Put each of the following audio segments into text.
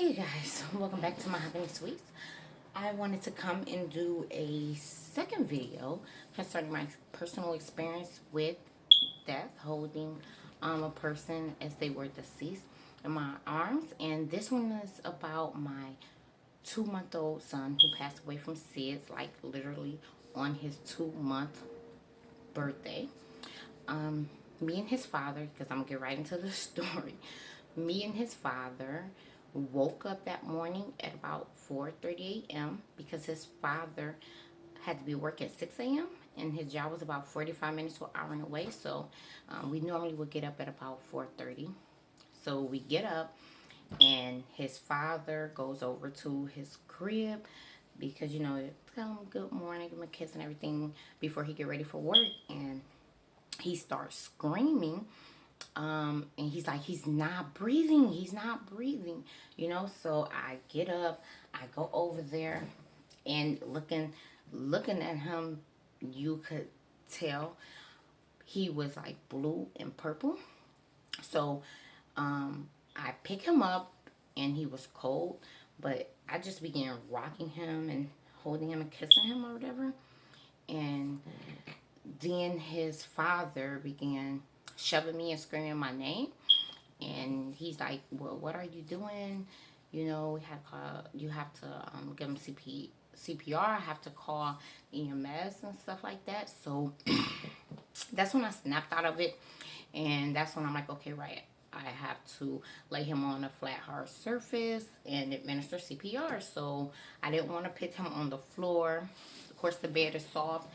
Hey guys, welcome back to Mahogany Sweets. I wanted to come and do a second video concerning my personal experience with death, holding a person as they were deceased in my arms. And this one is about my 2-month-old son who passed away from SIDS, like literally on his 2-month birthday. Um, Me and his father, because I'm gonna get right into the story. Me and his father woke up that morning at about 4:30 a.m. because his father had to be work at 6 a.m. and his job was about 45 minutes to an hour away. So we normally would get up at about 4:30. So we get up and his father goes over to his crib because tell him good morning, give him a kiss and everything before he get ready for work. And he starts screaming, and he's like, he's not breathing, so I get up, I go over there, and looking at him, you could tell he was like blue and purple. So I pick him up and he was cold, but I just began rocking him and holding him and kissing him or whatever. And then his father began shoving me and screaming my name. And he's like, well, what are you doing? You have to give him CPR. I have to call EMS and stuff like that. So that's when I snapped out of it. And that's when I'm like, okay, right. I have to lay him on a flat, hard surface and administer CPR. So I didn't want to put him on the floor. Of course, the bed is soft.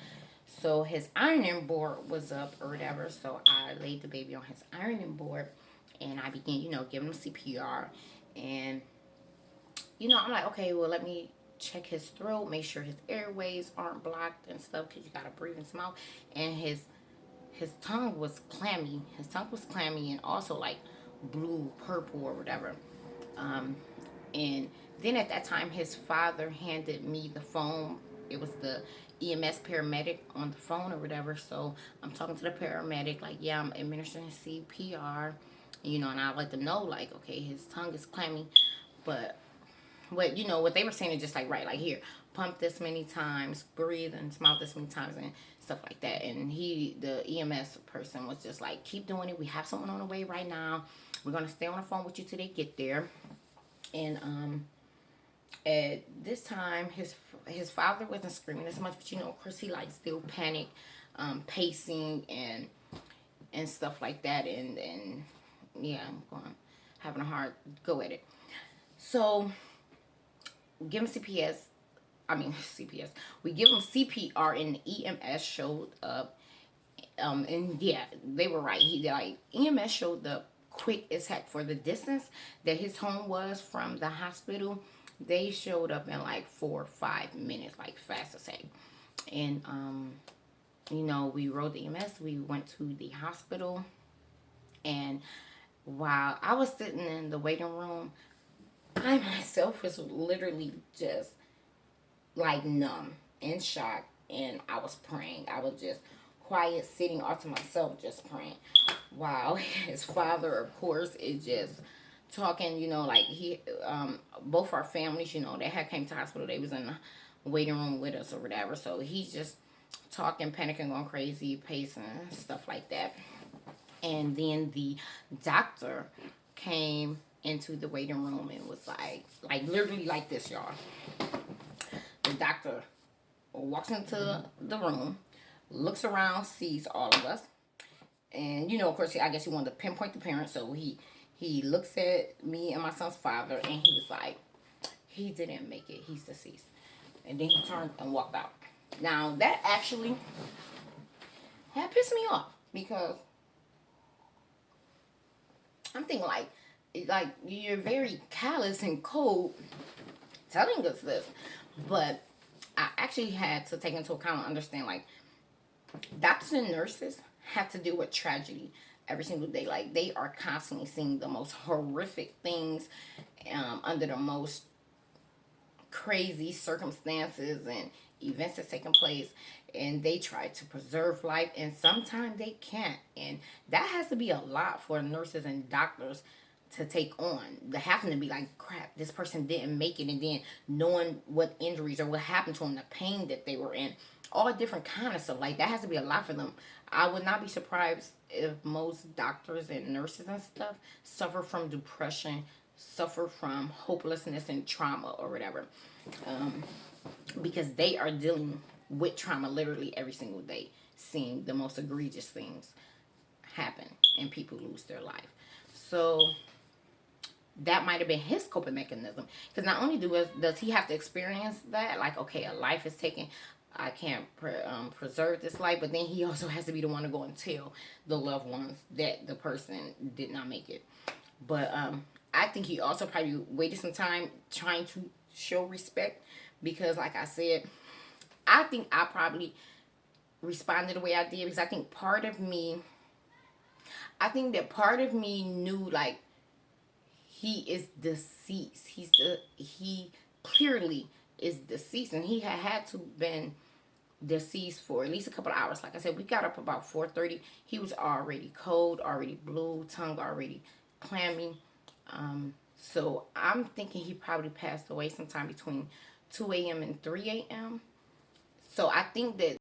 So his ironing board was up or whatever. So I laid the baby on his ironing board and I began, giving him CPR. And, I'm like, okay, well, let me check his throat, make sure his airways aren't blocked and stuff because you got to breathe in his mouth. And his tongue was clammy. His tongue was clammy and also like blue, purple or whatever. And then at that time, his father handed me the phone. It was the EMS paramedic on the phone or whatever. So I'm talking to the paramedic, like, yeah, I'm administering CPR, and I let them know, like, okay, his tongue is clammy, but what they were saying is just like, right, like, here, pump this many times, breathe and smile this many times and stuff like that. And the EMS person was just like, keep doing it. We have someone on the way right now. We're going to stay on the phone with you till they get there. And at this time, his father wasn't screaming as much, but of course, he like still panic, pacing and stuff like that. And yeah, having a hard go at it. So give him CPS. I mean CPS. We give him CPR, and the EMS showed up. And yeah, they were right. EMS showed up quick as heck for the distance that his home was from the hospital. They showed up in like 4 or 5 minutes, like fast as heck. And we rode the EMS. We went to the hospital, and while I was sitting in the waiting room, I myself was literally just like numb, in shock, and I was praying. I was just quiet, sitting all to myself, just praying. Wow, his father, of course, is just talking. Like both our families, they had came to the hospital. They was in the waiting room with us or whatever. So he's just talking, panicking, going crazy, pacing, stuff like that. And then the doctor came into the waiting room and was like literally like this, y'all. The doctor walks into the room, looks around, sees all of us, and of course, I guess he wanted to pinpoint the parents. So he looks at me and my son's father, and he was like, he didn't make it. He's deceased. And then he turned and walked out. Now that actually had pissed me off because I'm thinking like you're very callous and cold telling us this, but I actually had to take into account and understand, like, doctors and nurses have to deal with tragedy every single day. Like, they are constantly seeing the most horrific things, under the most crazy circumstances and events that's taking place, and they try to preserve life, and sometimes they can't, and that has to be a lot for nurses and doctors to take on. The having to be like, crap, this person didn't make it, and then knowing what injuries or what happened to them, the pain that they were in, all different kind of stuff. Like that has to be a lot for them. I would not be surprised if most doctors and nurses and stuff suffer from depression, suffer from hopelessness and trauma or whatever, because they are dealing with trauma literally every single day, seeing the most egregious things happen and people lose their life. So that might have been his coping mechanism, because not only does he have to experience that, like, okay, a life is taken, I can't preserve this life, but then he also has to be the one to go and tell the loved ones that the person did not make it. But I think he also probably waited some time trying to show respect, because like I said, I think I probably responded the way I did because I think that part of me knew, like, he is deceased. He clearly is deceased, and he had to been deceased for at least a couple of hours. Like I said, we got up about 4:30. He was already cold, already blue, tongue already clammy. So I'm thinking he probably passed away sometime between 2 a.m. and 3 a.m. So I think that